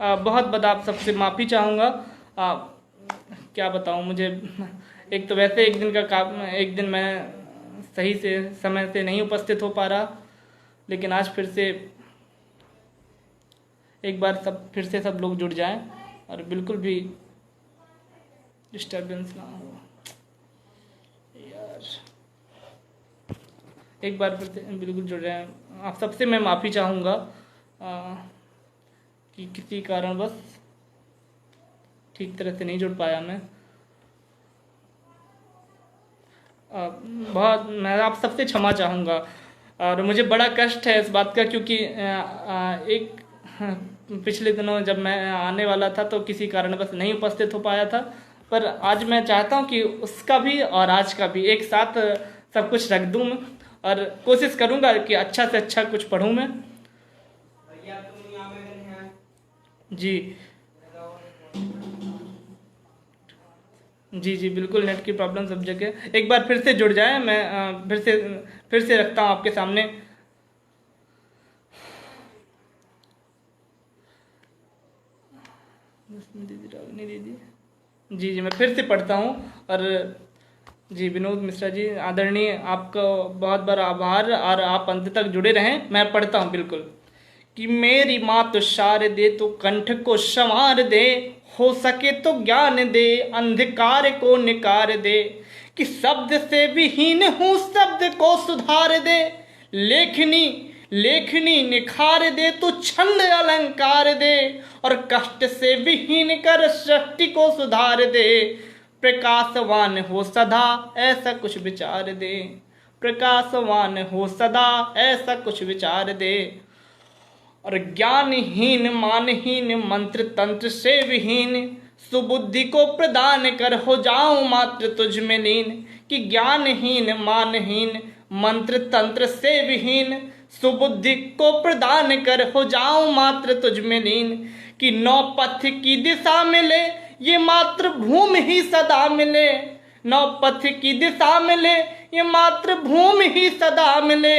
बहुत बड़ा आप सबसे माफ़ी चाहूँगा। क्या बताऊँ, मुझे एक तो वैसे एक दिन का काम, एक दिन मैं सही से समय से नहीं उपस्थित हो पा रहा, लेकिन आज फिर से एक बार फिर से सब लोग जुड़ जाएं और बिल्कुल भी डिस्टर्बेंस ना हो यार। एक बार फिर से बिल्कुल जुड़ जाएं। आप सबसे मैं माफ़ी चाहूँगा कि किसी कारणवश ठीक तरह से नहीं जुड़ पाया मैं। बहुत मैं आप सबसे क्षमा चाहूँगा और मुझे बड़ा कष्ट है इस बात का, क्योंकि एक पिछले दिनों जब मैं आने वाला था तो किसी कारणवश नहीं उपस्थित हो पाया था, पर आज मैं चाहता हूँ कि उसका भी और आज का भी एक साथ सब कुछ रख दूँ मैं, और कोशिश करूँगा कि अच्छा से अच्छा कुछ पढ़ूँ मैं। जी जी जी बिल्कुल, नेट की प्रॉब्लम सब जगह। एक बार फिर से जुड़ जाए, मैं फिर से रखता हूँ आपके सामने। दीदी जी जी मैं फिर से पढ़ता हूँ। और जी विनोद मिश्रा जी, आदरणीय, आपका बहुत बड़ा आभार और आप अंत तक जुड़े रहें। मैं पढ़ता हूँ बिल्कुल कि मेरी माँ तो शार दे तो कंठ को संवार दे, हो सके तो ज्ञान दे अंधकार को निकार दे, कि शब्द से विहीन हूँ शब्द को सुधार दे, लेखनी लेखनी निखार दे तो छंद अलंकार दे, और कष्ट से विहीन कर सृष्टि को सुधार दे, प्रकाशवान हो सदा ऐसा कुछ विचार दे, प्रकाशवान हो सदा ऐसा कुछ विचार दे, और ज्ञानहीन मानहीन मंत्र तंत्र से विहीन, सुबुद्धि को प्रदान कर हो जाऊं मात्र तुझ में लीन, कि ज्ञानहीन मानहीन मंत्र तंत्र से विहीन, सुबुद्धि को प्रदान कर हो जाऊं मात्र तुझ में लीन, कि नौ पथ की दिशा मिले ये मात्र भूमि ही सदा मिले, नौ पथ की दिशा मिले ये मात्र भूमि ही सदा मिले,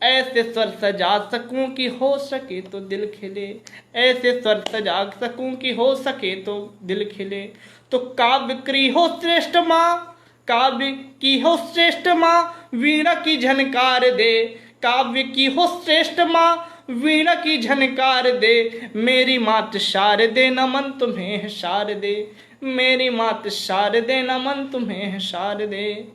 ऐसे स्वर सजा सकूं कि हो सके तो दिल खिले, ऐसे स्वर सजा सकूं कि हो सके तो दिल खिले, तो काव्य की हो श्रेष्ठ माँ, काव्य की हो श्रेष्ठ माँ वीणा की झनकार दे, काव्य की हो श्रेष्ठ माँ वीणा की झनकार दे, मेरी मात शारदे नमन तुम्हें है शारदे, मेरी मात शारदे नमन तुम्हें है शारदे।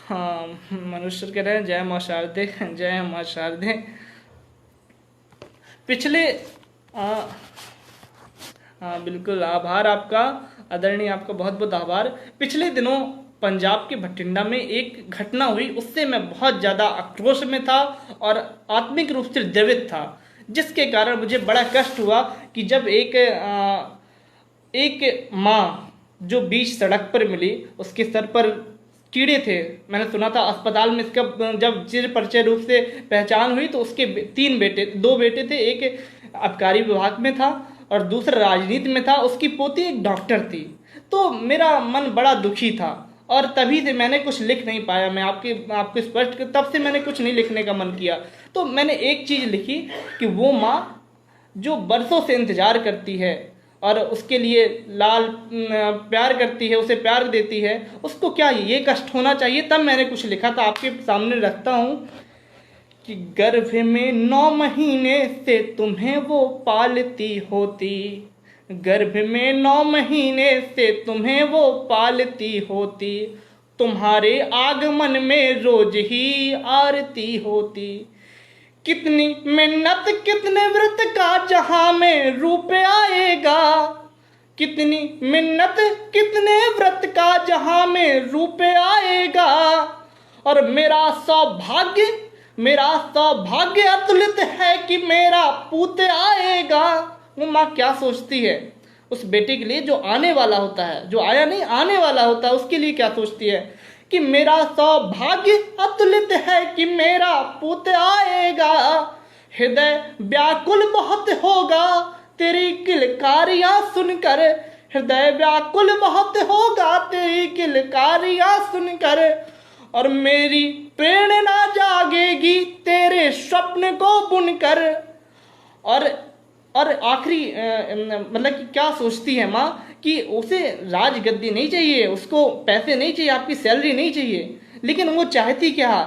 हाँ, मनुष्य कह रहे हैं जय माँ शारदे, जय माँ शारदे। पिछले हाँ बिल्कुल, आभार आपका आदरणीय, आपका बहुत बहुत आभार। पिछले दिनों पंजाब के भटिंडा में एक घटना हुई, उससे मैं बहुत ज़्यादा आक्रोश में था और आत्मिक रूप से द्रवित था, जिसके कारण मुझे बड़ा कष्ट हुआ कि जब एक माँ जो बीच सड़क पर मिली, उसके सर पर कीड़े थे। मैंने सुना था अस्पताल में इसका जब चिर परिचय रूप से पहचान हुई तो उसके दो बेटे थे, एक आबकारी विभाग में था और दूसरा राजनीति में था, उसकी पोती एक डॉक्टर थी। तो मेरा मन बड़ा दुखी था और तभी से मैंने कुछ लिख नहीं पाया। मैं आपको स्पष्ट, तब से मैंने कुछ नहीं लिखने का मन किया। तो मैंने एक चीज़ लिखी कि वो माँ जो बरसों से इंतज़ार करती है और उसके लिए लाल प्यार करती है, उसे प्यार देती है, उसको क्या ये कष्ट होना चाहिए। तब मैंने कुछ लिखा था, आपके सामने रखता हूँ कि गर्भ में 9 महीने से तुम्हें वो पालती होती, गर्भ में 9 महीने से तुम्हें वो पालती होती, तुम्हारे आगमन में रोज ही आरती होती, कितनी मिन्नत कितने व्रत का जहां में रूप आएगा, कितनी मिन्नत कितने व्रत का जहां में रूप आएगा, और मेरा सौभाग्य अतुलित है कि मेरा पूत आएगा। वो माँ क्या सोचती है उस बेटे के लिए जो आने वाला होता है, जो आया नहीं आने वाला होता है, उसके लिए क्या सोचती है कि मेरा सौभाग्य अतुलित है कि मेरा पुत आएगा, हृदय व्याकुल बहुत होगा तेरी किलकारियां सुनकर, हृदय व्याकुल बहुत होगा तेरी किलकारियां सुनकर, और मेरी प्रेरणा जागेगी तेरे स्वप्न को बुनकर, और और आखिरी मतलब कि क्या सोचती है माँ कि उसे राजगद्दी नहीं चाहिए, उसको पैसे नहीं चाहिए, आपकी सैलरी नहीं चाहिए, लेकिन वो चाहती क्या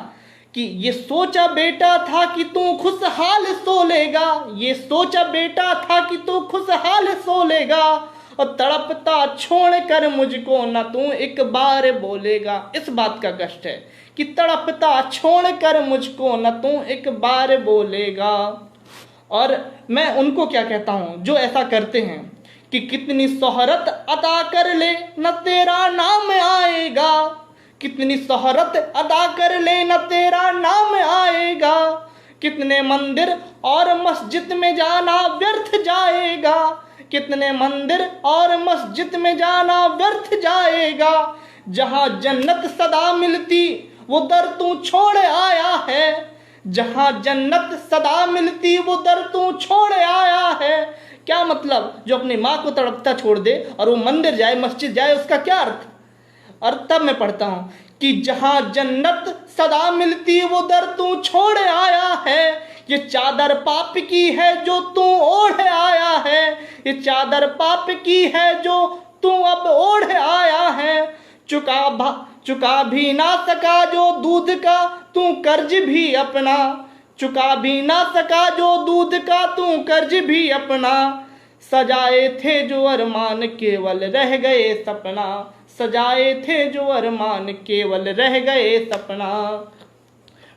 कि ये सोचा बेटा था कि तू खुशहाल सो लेगा, ये सोचा बेटा था कि तू खुशहाल सो लेगा, और तड़पता छोड़ कर मुझको न तू एक बार बोलेगा। इस बात का कष्ट है कि तड़पता छोड़ कर मुझको न तू एक बार बोलेगा। और मैं उनको क्या कहता हूँ जो ऐसा करते हैं कि कितनी शोहरत अदा कर ले न तेरा नाम आएगा, कितनी शोहरत अदा कर ले न तेरा नाम आएगा, कितने मंदिर और मस्जिद में जाना व्यर्थ जाएगा, कितने मंदिर और मस्जिद में जाना व्यर्थ जाएगा, जहाँ जन्नत सदा मिलती वो दर तू छोड़ आया है, जहाँ जन्नत सदा मिलती वो दर तू छोड़ आया है। क्या मतलब, जो अपनी माँ को तड़पता छोड़ दे और वो मंदिर जाए, मस्जिद जाए, उसका क्या अर्थ। और तब मैं पढ़ता हूँ कि जहाँ जन्नत सदा मिलती वो दर तू छोड़ आया है, ये चादर पाप की है जो तू ओढ़ आया है, ये चादर पाप की है जो तू अब ओढ़ आया है, चुका भी ना सका जो दूध का तू कर्ज भी अपना, चुका भी ना सका जो दूध का तू कर्ज भी अपना, सजाए थे जो अरमान केवल रह गए सपना, सजाए थे जो अरमान केवल रह गए सपना।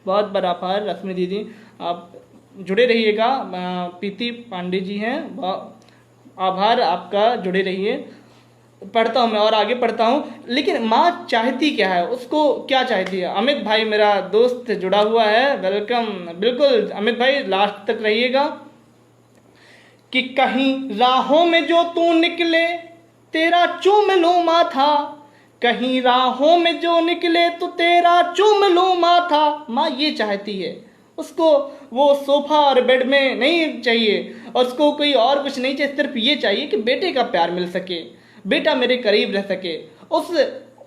बहुत बड़ा आभार रश्मि दीदी, आप जुड़े रहिएगा। प्रीति पांडे जी हैं, आभार आपका, जुड़े रहिए। पढ़ता हूँ मैं और आगे पढ़ता हूँ। लेकिन माँ चाहती क्या है, उसको क्या चाहती है। अमित भाई मेरा दोस्त जुड़ा हुआ है, वेलकम। बिल्कुल अमित भाई लास्ट तक रहिएगा। कि कहीं राहों में जो तू निकले तेरा चूम लूं माथा, कहीं राहों में जो निकले तो तेरा चूम लूं माथा। माँ ये चाहती है, उसको वो सोफा और बेड में नहीं चाहिए, और उसको कोई और कुछ नहीं चाहिए, सिर्फ ये चाहिए कि बेटे का प्यार मिल सके, बेटा मेरे करीब रह सके। उस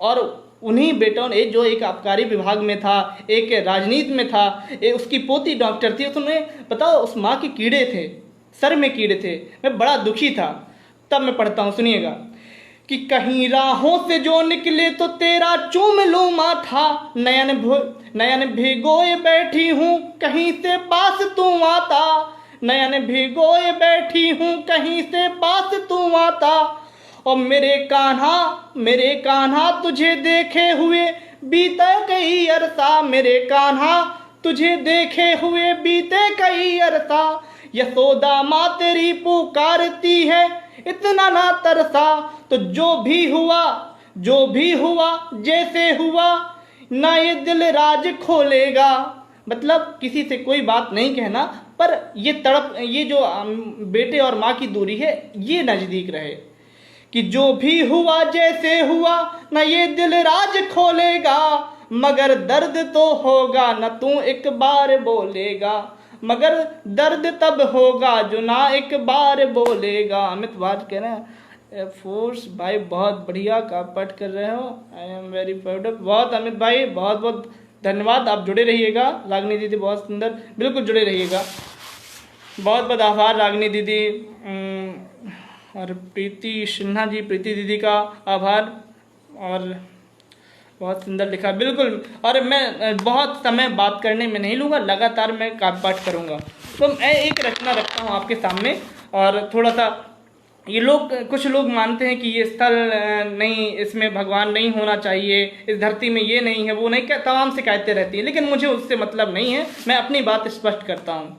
और उन्हीं बेटों ने, जो एक आबकारी विभाग में था, एक राजनीति में था, उसकी पोती डॉक्टर थी, उसने बताओ उस माँ के कीड़े थे, सर में कीड़े थे। मैं बड़ा दुखी था। तब मैं पढ़ता हूँ, सुनिएगा। कि कहीं राहों से जो निकले तो तेरा चूम लूं माथा, नयन भिगोए बैठी हूँ कहीं से पास तू आता, नयन भिगोए बैठी हूँ कहीं से पास तू आता। और मेरे कान्हा तुझे देखे हुए बीते कई अरसा, मेरे कान्हा तुझे देखे हुए बीते कई अरसा। यशोदा माँ तेरी पुकारती है इतना ना तरसा, तो जो भी हुआ जैसे हुआ ना ये दिल राज खोलेगा। मतलब किसी से कोई बात नहीं कहना, पर ये तड़प, ये जो बेटे और माँ की दूरी है ये नज़दीक रहे। कि जो भी हुआ जैसे हुआ ना ये दिल राज खोलेगा, मगर दर्द तो होगा न तू एक बार बोलेगा, मगर दर्द तब होगा जो ना एक बार बोलेगा। अमित बात कह रहे हैं, फोर्स भाई बहुत बढ़िया का पाठ कर रहे हो, I am very proud of. बहुत अमित भाई बहुत बहुत धन्यवाद, आप जुड़े रहिएगा। रागनी दीदी बहुत सुंदर, बिल्कुल जुड़े रहिएगा। बहुत बहुत आभार रागनी दीदी। और प्रीति सिन्हा जी, प्रीति दीदी का आभार, और बहुत सुंदर लिखा, बिल्कुल। और मैं बहुत समय बात करने में नहीं लूँगा, लगातार मैं काव्य पाठ करूँगा। तो मैं एक रचना रखता हूँ आपके सामने, और थोड़ा सा ये कुछ लोग मानते हैं कि ये स्थल नहीं, इसमें भगवान नहीं होना चाहिए, इस धरती में ये नहीं है, वो नहीं, क्या तमाम शिकायतें रहती हैं, लेकिन मुझे उससे मतलब नहीं है। मैं अपनी बात स्पष्ट करता हूँ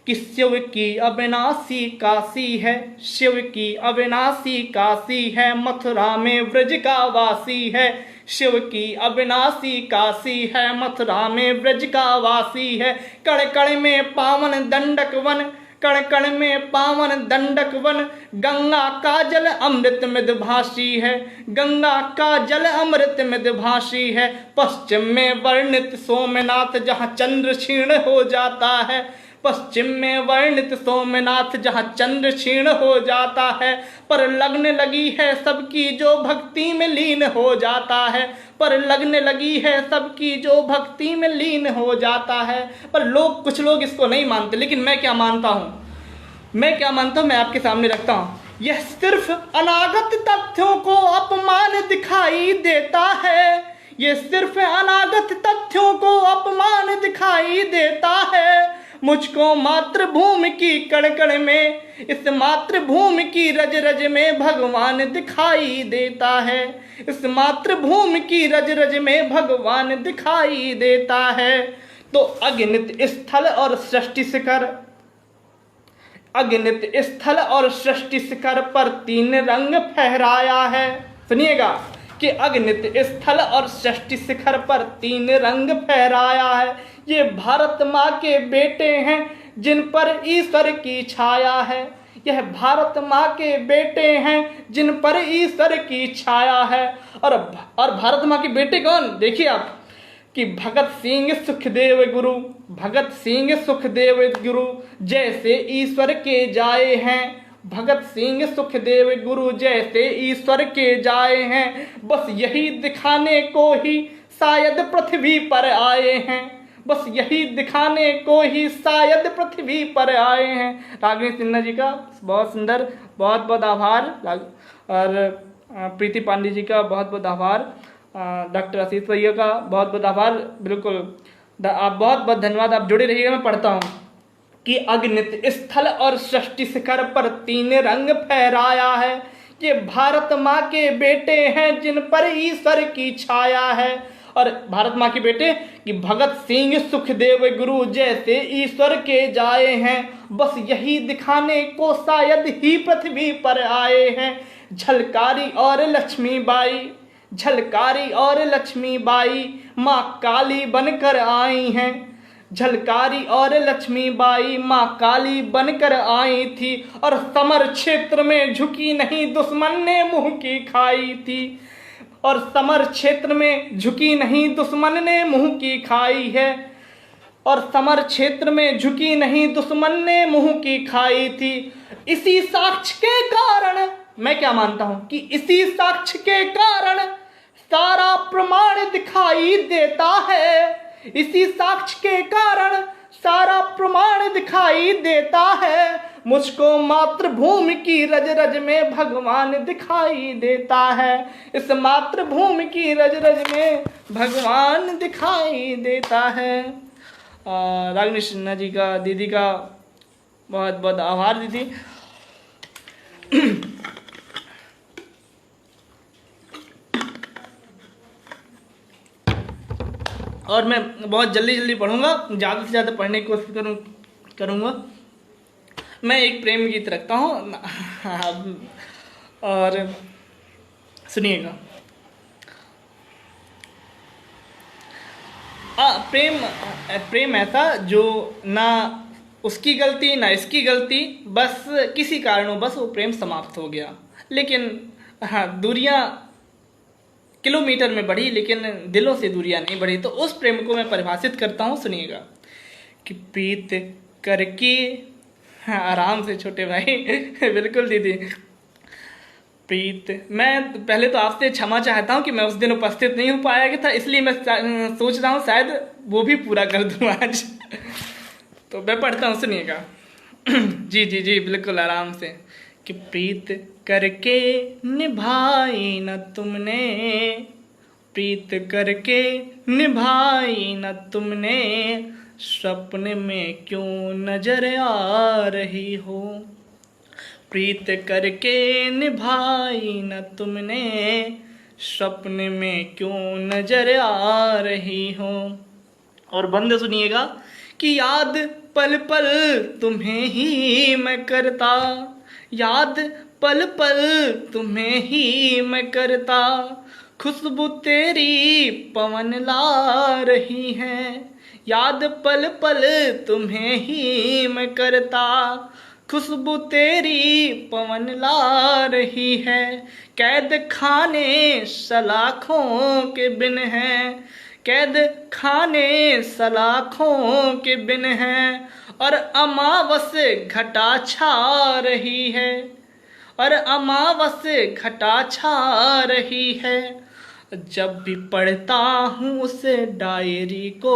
कि शिव की अविनाशी काशी है, शिव की अविनाशी काशी है, मथुरा में ब्रज का वासी है, शिव की अविनाशी काशी है, मथुरा में ब्रज का वासी है। कण कण में पावन दंडक वन, कण कण में पावन दंडक वन, गंगा का जल अमृत मृदभाषी है, गंगा का जल अमृत मृदभाषी है। पश्चिम में वर्णित सोमनाथ जहाँ चंद्र क्षीण हो जाता है, पश्चिम में वर्णित सोमनाथ जहाँ चंद्र क्षीण हो जाता है, पर लगने लगी है सबकी जो भक्ति में लीन हो जाता है, पर लगने लगी है सबकी जो भक्ति में लीन हो जाता है। पर कुछ लोग इसको नहीं मानते, लेकिन मैं क्या मानता हूँ, मैं क्या मानता हूँ मैं आपके सामने रखता हूँ। यह सिर्फ अनागत तथ्यों को अपमान दिखाई देता है, ये सिर्फ अनागत तथ्यों को अपमान दिखाई देता है। मुझको मातृभूमि की कण कण में, इस मातृभूमि की रज रज में भगवान दिखाई देता है, इस मातृभूमि की रज रज में भगवान दिखाई देता है। तो अगणित स्थल और सृष्टि शिखर, अगणित स्थल और सृष्टि शिखर पर 3 रंग फहराया है। सुनिएगा कि अगणित स्थल और सृष्टि शिखर पर 3 रंग फहराया है। ये भारत माँ के बेटे हैं जिन पर ईश्वर की छाया है, यह भारत माँ के बेटे हैं जिन पर ईश्वर की छाया है। और भारत माँ के बेटे कौन, देखिए आप कि भगत सिंह सुखदेव गुरु, भगत सिंह सुखदेव गुरु जैसे ईश्वर के जाए हैं, भगत सिंह सुखदेव गुरु जैसे ईश्वर के जाए हैं। बस यही दिखाने को ही शायद पृथ्वी पर आए हैं, बस यही दिखाने को ही शायद पृथ्वी पर आए हैं। रागिनी सिन्हा जी का बहुत सुंदर, बहुत बहुत आभार। और प्रीति पांडे जी का बहुत बहुत आभार। डॉक्टर आशीष भैया का बहुत बहुत आभार। बिल्कुल आप बहुत बहुत धन्यवाद, आप जुड़े रहिएगा। मैं पढ़ता हूँ कि अगणित स्थल और सृष्टि शिखर पर 3 रंग फहराया है। ये भारत माँ के बेटे हैं जिन पर ईश्वर की छाया है। और भारत माँ के बेटे कि भगत सिंह सुखदेव गुरु जैसे ईश्वर के जाए हैं, बस यही दिखाने को शायद ही पृथ्वी पर आए हैं। झलकारी और लक्ष्मीबाई, झलकारी और लक्ष्मीबाई माँ काली बनकर आई हैं, झलकारी और लक्ष्मीबाई माँ काली बनकर आई थी। और समर क्षेत्र में झुकी नहीं, दुश्मन ने मुंह की खाई थी, और समर क्षेत्र में झुकी नहीं, दुश्मन ने मुंह की खाई है, और समर क्षेत्र में झुकी नहीं, दुश्मन ने मुंह की खाई थी। इसी साक्ष्य के कारण, मैं क्या मानता हूं कि इसी साक्ष्य के कारण सारा प्रमाण दिखाई देता है, इसी साक्ष्य के कारण सारा प्रमाण दिखाई देता है। मुझको मातृभूमि की रज रज में भगवान दिखाई देता है, इस मातृभूमि की रज रज में भगवान दिखाई देता है। रागिनी सिन्हा जी का, दीदी का बहुत बहुत आभार दीदी। और मैं बहुत जल्दी जल्दी पढ़ूंगा, ज़्यादा से ज़्यादा पढ़ने की कोशिश करूँगा। मैं एक प्रेम गीत रखता हूँ और सुनिएगा। प्रेम ऐसा जो ना उसकी गलती ना इसकी गलती, बस किसी कारणवश वो प्रेम समाप्त हो गया। लेकिन हाँ, दूरियां किलोमीटर में बढ़ी लेकिन दिलों से दूरियां नहीं बढ़ी। तो उस प्रेम को मैं परिभाषित करता हूँ, सुनिएगा कि प्रीत करके, हाँ, आराम से छोटे भाई बिल्कुल दीदी। प्रीत, मैं पहले तो आपसे क्षमा चाहता हूँ कि मैं उस दिन उपस्थित नहीं हो पाया था, इसलिए मैं सोच रहा हूँ शायद वो भी पूरा कर दूँ आज। तो मैं पढ़ता हूँ, सुनिएगा। जी जी जी बिल्कुल आराम से। कि प्रीत करके निभाई न तुमने, प्रीत करके निभाई न तुमने, सपने में क्यों नजर आ रही हो। प्रीत करके निभाई न तुमने, सपने में क्यों नजर आ रही हो। और बंद सुनिएगा कि याद पल पल तुम्हें ही मैं करता, याद पल पल तुम्हें ही मैं करता, खुशबू तेरी पवन ला रही है। याद पल पल तुम्हें ही मैं करता, खुशबू तेरी पवन ला रही है। कैद खाने सलाखों के बिन है, कैद खाने सलाखों के बिन है, और अमावस घटा छा रही है, और अमावस घटा छा रही है। जब भी पढ़ता हूँ उस डायरी को,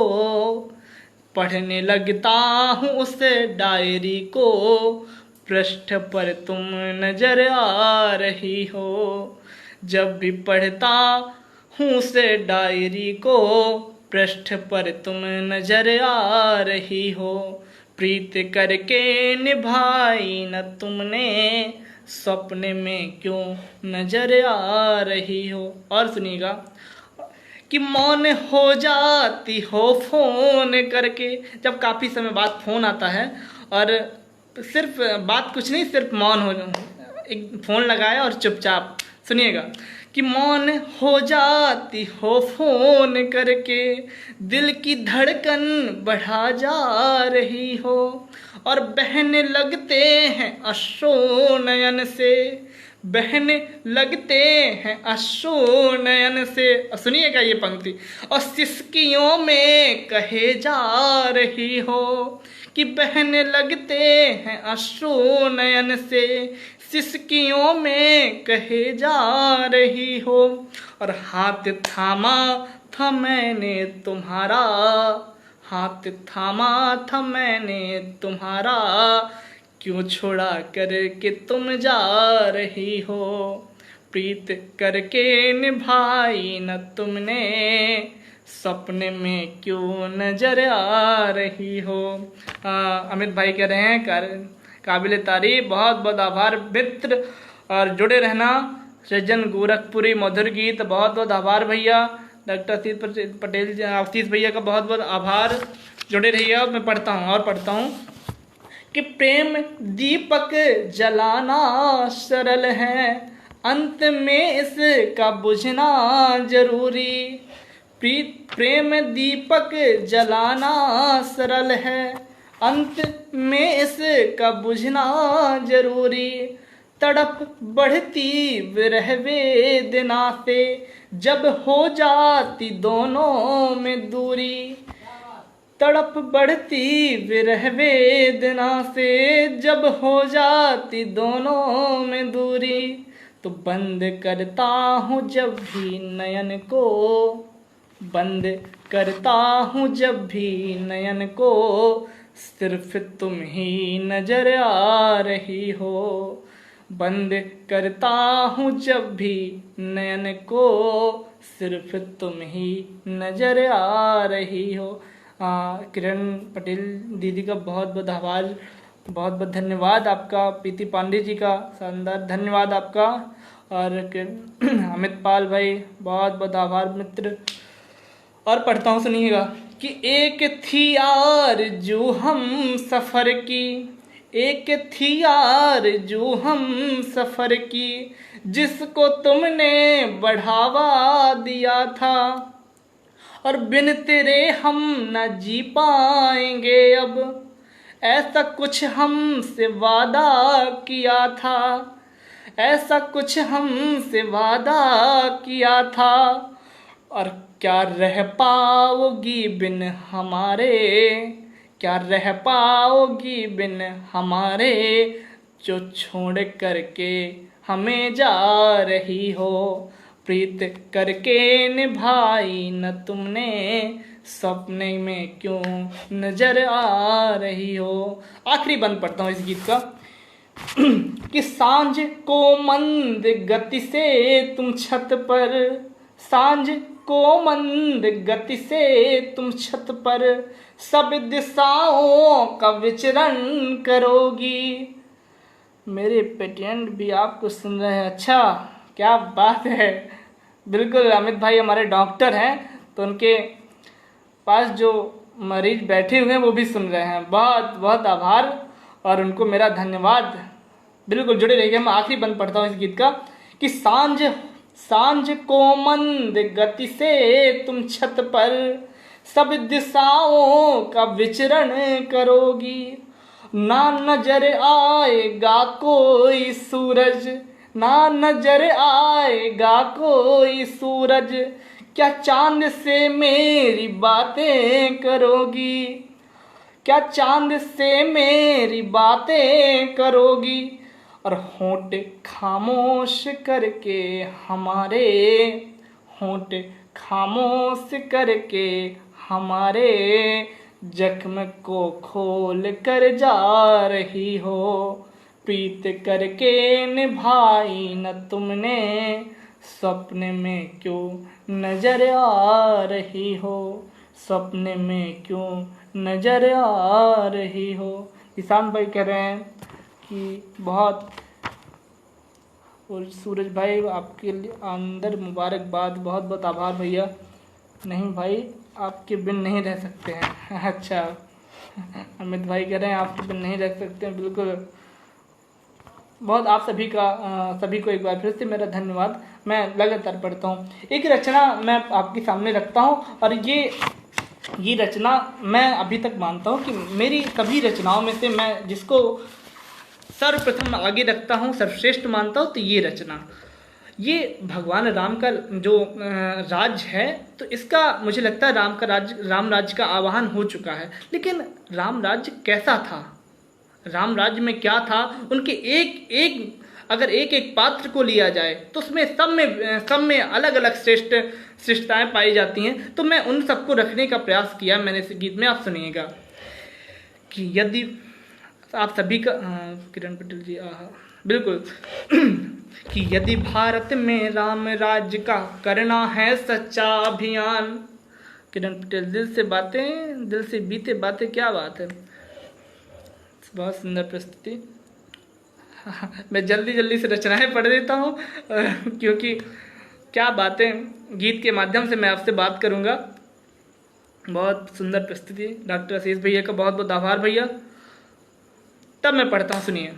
पढ़ने लगता हूँ उस डायरी को, पृष्ठ पर तुम नजर आ रही हो। जब भी पढ़ता हूँ उस डायरी को, पृष्ठ पर तुम नजर आ रही हो। प्रीत करके निभाई न तुमने, सपने में क्यों नजर आ रही हो। और सुनिएगा कि मौन हो जाती हो फोन करके, जब काफ़ी समय बाद फ़ोन आता है और सिर्फ बात कुछ नहीं, सिर्फ मौन हो, एक फ़ोन लगाया और चुपचाप। सुनिएगा कि मौन हो जाती हो फोन करके, दिल की धड़कन बढ़ा जा रही हो। और बहने लगते हैं अश्रु नयन से, बहने लगते हैं अश्रु नयन से। सुनिएगा ये पंक्ति, और सिसकियों में कहे जा रही हो कि बहने लगते हैं अश्रु नयन से, सिसकियों में कहे जा रही हो। और हाथ थामा था मैंने तुम्हारा, हाथ थामा था मैंने तुम्हारा, क्यों छोड़ा कर के तुम जा रही हो। प्रीत करके निभाई न तुमने, सपने में क्यों नजर आ रही हो। अमित भाई कह रहे हैं काबिल तारीफ, बहुत बहुत आभार मित्र, और जुड़े रहना। सृजन गोरखपुरी मधुर गीत, बहुत बहुत आभार भैया। डॉक्टर आशीष पटेल आशीष भैया का बहुत बहुत आभार। जुड़े रहिए। अब मैं पढ़ता हूँ और पढ़ता हूँ कि प्रेम दीपक जलाना सरल है, अंत में इसका बुझना जरूरी। प्रेम दीपक जलाना सरल है, अंत में इसका बुझना जरूरी। तड़प बढ़ती विरह वेदना से, जब हो जाती दोनों में दूरी। तड़प बढ़ती विरह वेदना से, जब हो जाती दोनों में दूरी। तो बंद करता हूँ जब भी नयन को, बंद करता हूँ जब भी नयन को, सिर्फ तुम ही नजर आ रही हो। बंद करता हूँ जब भी नयन को, सिर्फ तुम ही नजर आ रही हो। किरण पटेल दीदी का बहुत बहुत आभार, बहुत बहुत धन्यवाद आपका। प्रीति पांडे जी का शानदार धन्यवाद आपका। और अमित पाल भाई बहुत बहुत आभार मित्र। और पढ़ता हूँ, सुनिएगा कि एक थी आरज़ू हम सफ़र की, एक थी आरज़ू हम सफ़र की, जिसको तुमने बढ़ावा दिया था। और बिन तेरे हम न जी पाएंगे अब, ऐसा कुछ हमसे वादा किया था, ऐसा कुछ हमसे वादा किया था। और क्या रह पाओगी बिन हमारे, क्या रह पाओगी बिन हमारे, जो छोड़ करके हमें जा रही हो। प्रीत करके निभाई न तुमने, सपने में क्यों नजर आ रही हो। आखिरी बंद पढ़ता हूँ इस गीत का कि सांझ को मंद गति से तुम छत पर, सांझ को मंद गति से तुम छत पर, सब दिशाओं का विचरण करोगी। मेरे पेटेंट भी आपको सुन रहे हैं, अच्छा क्या बात है। बिल्कुल अमित भाई हमारे डॉक्टर हैं, तो उनके पास जो मरीज बैठे हुए हैं वो भी सुन रहे हैं। बहुत बहुत आभार और उनको मेरा धन्यवाद। बिल्कुल जुड़े रहिए। मैं आखिरी बंद पढ़ता हूँ इस गीत का कि सांझ सांझ को मंद गति से तुम छत पर, सब दिशाओं का विचरण करोगी। ना नजर आएगा कोई सूरज, ना नजर आएगा कोई सूरज, क्या चांद से मेरी बातें करोगी, क्या चांद से मेरी बातें करोगी। और होंठ खामोश करके हमारे, होंठ खामोश करके हमारे, जख्म को खोल कर जा रही हो। प्रीत करके निभाई न तुमने, सपने में क्यों नजर आ रही हो, सपने में क्यों नजर आ रही हो। किसान भाई कह रहे हैं कि बहुत, और सूरज भाई आपके लिए अंदर मुबारकबाद, बहुत बहुत आभार भैया। नहीं भाई आपके बिन नहीं रह सकते हैं। अच्छा अमित भाई कह रहे हैं आपके बिन नहीं रह सकते हैं, बिल्कुल। बहुत आप सभी को एक बार फिर से मेरा धन्यवाद। मैं लगातार पढ़ता हूँ। एक रचना मैं आपके सामने रखता हूँ, और ये रचना मैं अभी तक मानता हूँ कि मेरी सभी रचनाओं में से मैं जिसको सर्वप्रथम आगे रखता हूँ, सर्वश्रेष्ठ मानता हूँ, तो ये रचना, ये भगवान राम का जो राज्य है, तो इसका मुझे लगता है राम राज्य का आवाहन हो चुका है। लेकिन राम राज्य कैसा था, राम राज्य में क्या था, उनके अगर एक एक पात्र को लिया जाए तो उसमें सब में अलग अलग श्रेष्ठताएं पाई जाती हैं। तो मैं उन सबको रखने का प्रयास किया मैंने इस गीत में। आप सुनिएगा कि यदि आप सभी का किरण पटेल जी बिल्कुल कि यदि भारत में राम राज्य का करना है सच्चा अभियान। किरण पटेल, दिल से बीते बातें, क्या बात है, बहुत सुंदर प्रस्तुति। मैं जल्दी से रचनाएं पढ़ देता हूँ क्योंकि क्या बातें गीत के माध्यम से मैं आपसे बात करूँगा। बहुत सुंदर प्रस्तुति, डॉक्टर आशीष भैया का बहुत बहुत आभार भैया। तब मैं पढ़ता हूँ, सुनिए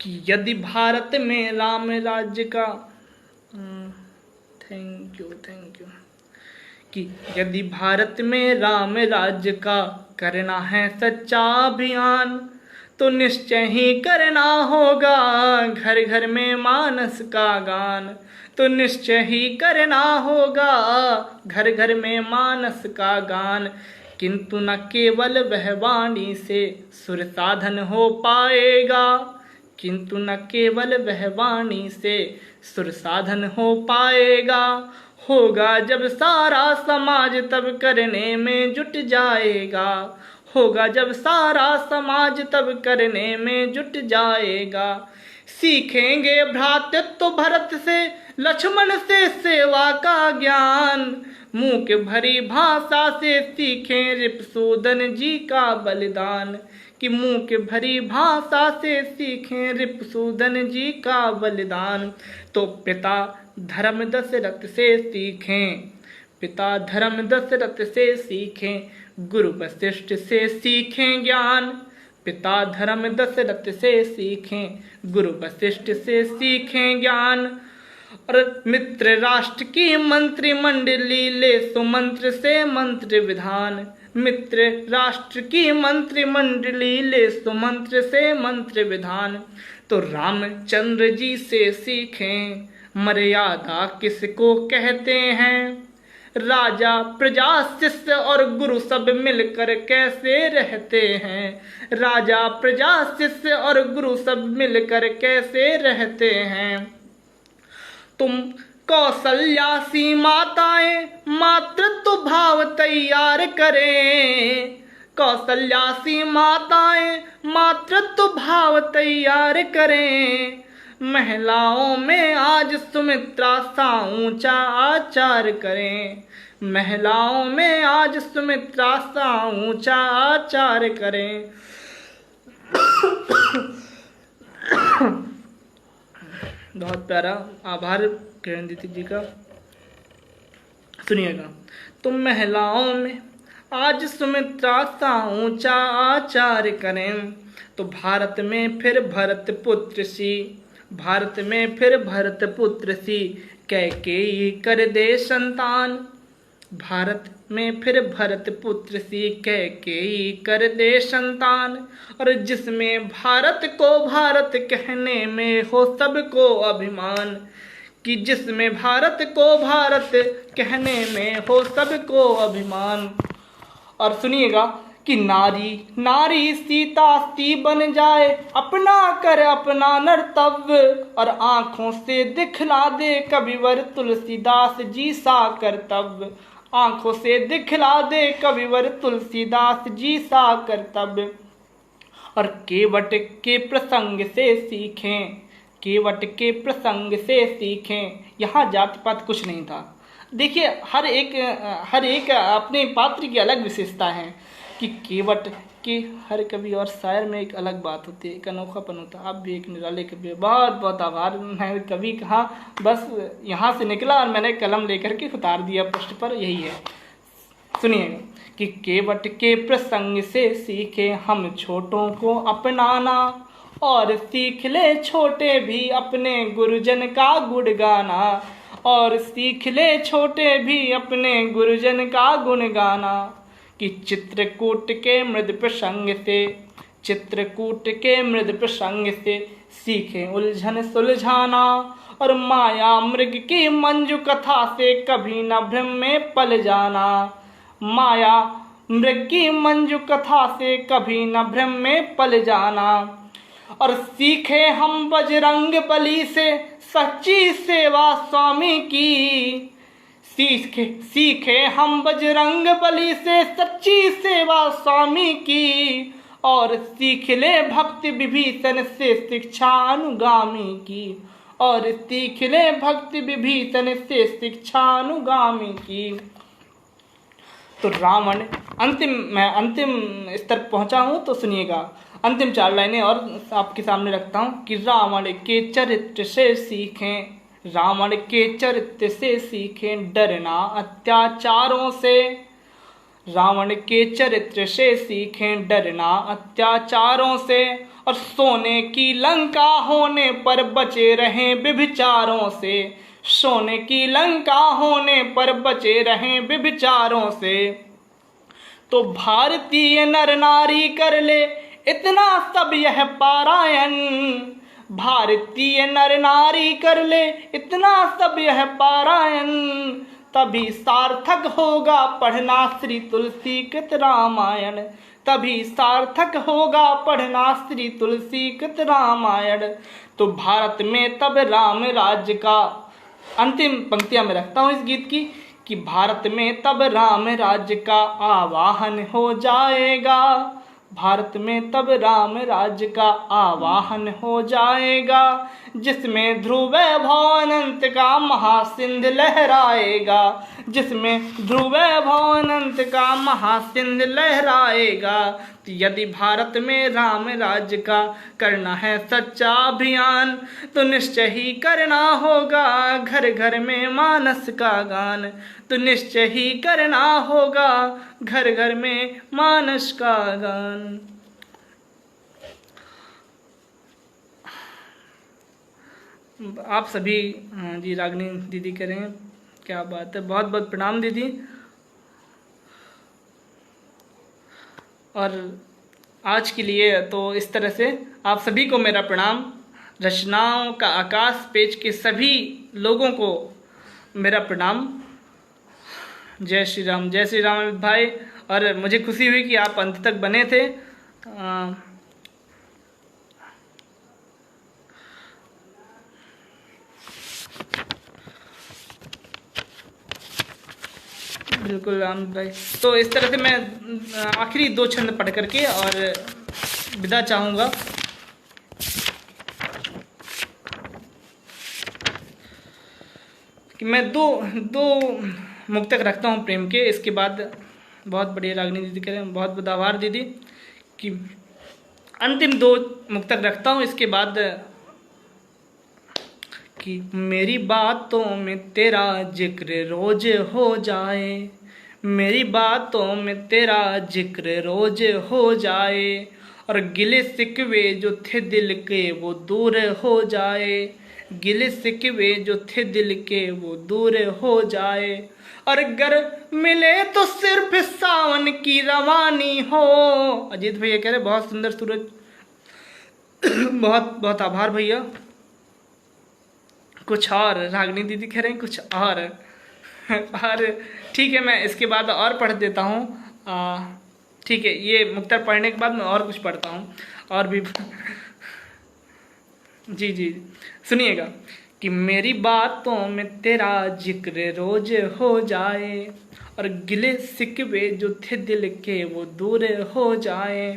कि यदि भारत में राम राज्य का थैंक यू कि यदि भारत में राम राज्य का करना है सच्चा अभियान, तो निश्चय ही करना होगा घर घर में मानस का गान, तो निश्चय ही करना होगा घर घर में मानस का गान। किंतु न केवल वह वाणी से सुर साधन हो पाएगा, किंतु न केवल वह वाणी से सुर साधन हो पाएगा, होगा जब सारा समाज तब करने में जुट जाएगा, होगा जब सारा समाज तब करने में जुट जाएगा। सीखेंगे भ्रातृत्व भरत से लक्ष्मण से सेवा का ज्ञान, मुँह के भरी भाषा से सीखें रिपुसूदन जी का बलिदान, कि मुँह के भरी भाषा से सीखें रिपुसूदन जी का बलिदान। तो पिता धर्म दशरथ से सीखें, पिता धर्म दशरथ से सीखें, गुरु वशिष्ठ से सीखें ज्ञान, पिता धर्म दशरथ से सीखें, गुरु वशिष्ठ से सीखें ज्ञान। और मित्र राष्ट्र की मंत्रिमंडली ले सुमंत्र से मंत्र विधान, मित्र राष्ट्र की मंत्रिमंडली ले सुमंत्र से मंत्र विधान। तो रामचंद्र जी से सीखें मर्यादा किसको कहते हैं, राजा प्रजा शिष्य और गुरु सब मिलकर कैसे रहते हैं, राजा प्रजा शिष्य और गुरु सब मिलकर कैसे रहते हैं। तुम कौशल्या सी माताएं मातृत्व भाव तैयार करें, कौशल्या सी माताएं मातृत्व भाव तैयार करें। महिलाओं में आज सुमित्रा सा ऊंचा आचार करें, महिलाओं में आज सुमित्रा सा ऊंचा आचार करें। बहुत प्यारा, आभार किरण दीदी जी का। सुनिएगा, तुम महिलाओं में आज सुमित्रा सा ऊंचा आचार करें, तो भारत में फिर भरत पुत्र सी, भारत में फिर भरत पुत्र सी कैकेयी कर दे संतान, भारत में फिर भरत पुत्र सी कैकेयी कर दे संतान। और जिसमें भारत को भारत कहने में हो सबको अभिमान, कि जिसमें भारत को भारत कहने में हो सबको अभिमान। और सुनिएगा कि नारी नारी सीता सी बन जाए, अपना कर अपना नर्तव्य, और आँखों से दिखला दे कविवर तुलसीदास जी सा कर्तव्य, आँखों से दिखला दे कविवर तुलसीदास जी सा कर्तव्य। और केवट के प्रसंग से सीखें, केवट के प्रसंग से सीखें। यहाँ जाति पात कुछ नहीं था। देखिए हर एक अपने पात्र की अलग विशेषता है कि केवट के हर कवि और शायर में एक अलग बात होती है, एक अनोखापन होता है। आप भी एक निराले कवि है, बहुत बहुत आभार। मैं कवि कहाँ, बस यहाँ से निकला और मैंने कलम लेकर के उतार दिया पृष्ठ पर, यही है। सुनिएगा कि केवट के प्रसंग से सीखे हम छोटों को अपनाना, और सीख ले छोटे भी अपने गुरुजन का गुण गाना, और सीख ले छोटे भी अपने गुरुजन का गुण गाना। कि चित्रकूट के मृद प्रसंग से, चित्रकूट के मृद प्रसंग से सीखे उलझन सुलझाना, और माया मृग की मंजू कथा से कभी न भ्रम में पल जाना। माया मृग की मंजू कथा से कभी न भ्रम में पल जाना। और सीखे हम बजरंग बली से सच्ची सेवा स्वामी की, सीखे हम बजरंग बली से सच्ची सेवा स्वामी की, और सीख ले भक्ति विभीषण से शिक्षा अनुगामी की, और सीख ले भक्ति विभीषण से शिक्षा अनुगामी की। तो रावण मैं अंतिम स्तर पहुंचा हूं, तो सुनिएगा अंतिम 4 लाइनें और आपके सामने रखता हूं कि रावण के चरित्र से सीखें, रावण के चरित्र से सीखें डरना अत्याचारों से, रावण के चरित्र से सीखें डरना अत्याचारों से, और सोने की लंका होने पर बचे रहें व्यभिचारों से, सोने की लंका होने पर बचे रहें व्यभिचारों से। तो भारतीय नर नारी कर ले इतना सब यह पारायण, भारतीय नर नारी कर ले इतना सब यह पारायण, तभी सार्थक होगा पढ़ना श्री तुलसी कृत रामायण, तभी सार्थक होगा पढ़ना श्री तुलसी कृत रामायण। तो भारत में तब राम राज्य का, अंतिम पंक्तियां में रखता हूँ इस गीत की, कि भारत में तब राम राज्य का आवाहन हो जाएगा, भारत में तब राम राज्य का आवाहन हो जाएगा, जिसमें ध्रुव भवानंत का महासिंध लहराएगा, जिसमें ध्रुव भवानंत का महासिंध लहराएगा। तो यदि भारत में राम राज्य का करना है सच्चा अभियान, तो निश्चय ही करना होगा घर घर में मानस का गान, तो निश्चय ही करना होगा घर घर में मानस का गान। आप सभी जी रागिनी दीदी करें, क्या बात है, बहुत बहुत प्रणाम दीदी। और आज के लिए तो इस तरह से आप सभी को मेरा प्रणाम, रचनाओं का आकाश पेज के सभी लोगों को मेरा प्रणाम। जय श्री राम, जय श्री राम अमित भाई। और मुझे खुशी हुई कि आप अंत तक बने थे। बिल्कुल राम भाई। तो इस तरह से मैं आखिरी 2 छंद पढ़ करके और विदा चाहूँगा। कि मैं दो मुक्तक रखता हूँ प्रेम के, इसके बाद बहुत बढ़िया रागिनी दीदी करें, बहुत बहुत आभार दीदी। कि अंतिम 2 मुक्तक रखता हूँ, इसके बाद कि मेरी बातों में तेरा जिक्र रोज हो जाए, मेरी बातों में तेरा जिक्र रोज हो जाए, और गिले सिकवे जो थे दिल के वो दूर हो जाए, गिले सिकवे जो थे दिल के वो दूर हो जाए। और अगर मिले तो सिर्फ सावन की रवानी हो। अजीत भैया कह रहे बहुत सुंदर सूरज, बहुत बहुत आभार भैया। कुछ और रागिनी दीदी कह रहे हैं कुछ और ठीक है, मैं इसके बाद और पढ़ देता हूँ। ठीक है, ये मुक्तर पढ़ने के बाद मैं और कुछ पढ़ता हूँ और भी जी सुनिएगा। कि मेरी बातों में तेरा जिक्र रोज हो जाए, और गिले सिकवे जो थे दिल के वो दूर हो जाए,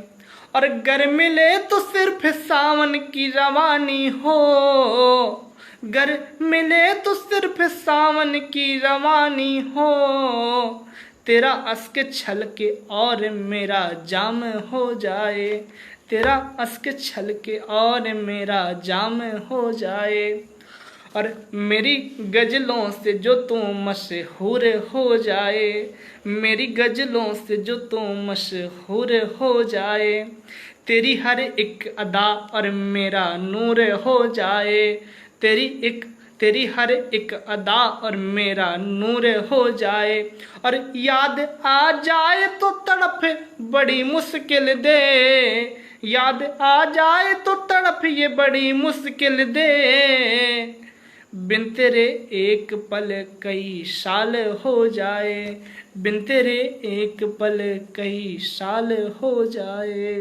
और गर मिले तो सिर्फ सावन की रवानी हो, गर मिले तो सिर्फ सावन की रवानी हो, तेरा अश्क छलके और मेरा जाम हो जाए, तेरा अश्क छलके और मेरा जाम हो जाए। और मेरी गज़लों से जो तू मशहूर हो जाए, मेरी गज़लों से जो तू मशहूर हो जाए, तेरी हर एक अदा और मेरा नूर हो जाए, तेरी हर एक अदा और मेरा नूर हो जाए। और याद आ जाए तो तड़प बड़ी मुश्किल दे, याद आ जाए तो तड़प ये बड़ी मुश्किल दे, बिन तेरे एक पल कई साल हो जाए, बिन तेरे एक पल कई साल हो जाए।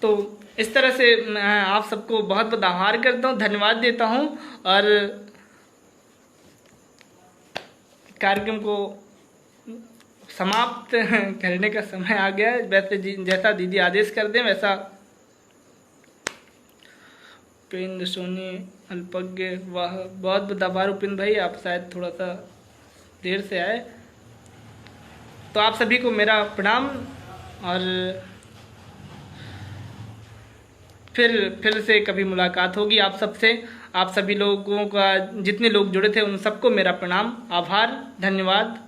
तो इस तरह से मैं आप सबको बहुत बहुत आभार करता हूँ, धन्यवाद देता हूँ। और कार्यक्रम को समाप्त करने का समय आ गया है। वैसे जैसा दीदी आदेश कर दें वैसा। उपेंद्र सोनी अल्पज्ञ, वाह, बहुत बहुत आभार उपेंद्र भाई, आप शायद थोड़ा सा देर से आए। तो आप सभी को मेरा प्रणाम। और फिर से कभी मुलाकात होगी आप सबसे। आप सभी लोगों का, जितने लोग जुड़े थे उन सबको मेरा प्रणाम, आभार, धन्यवाद।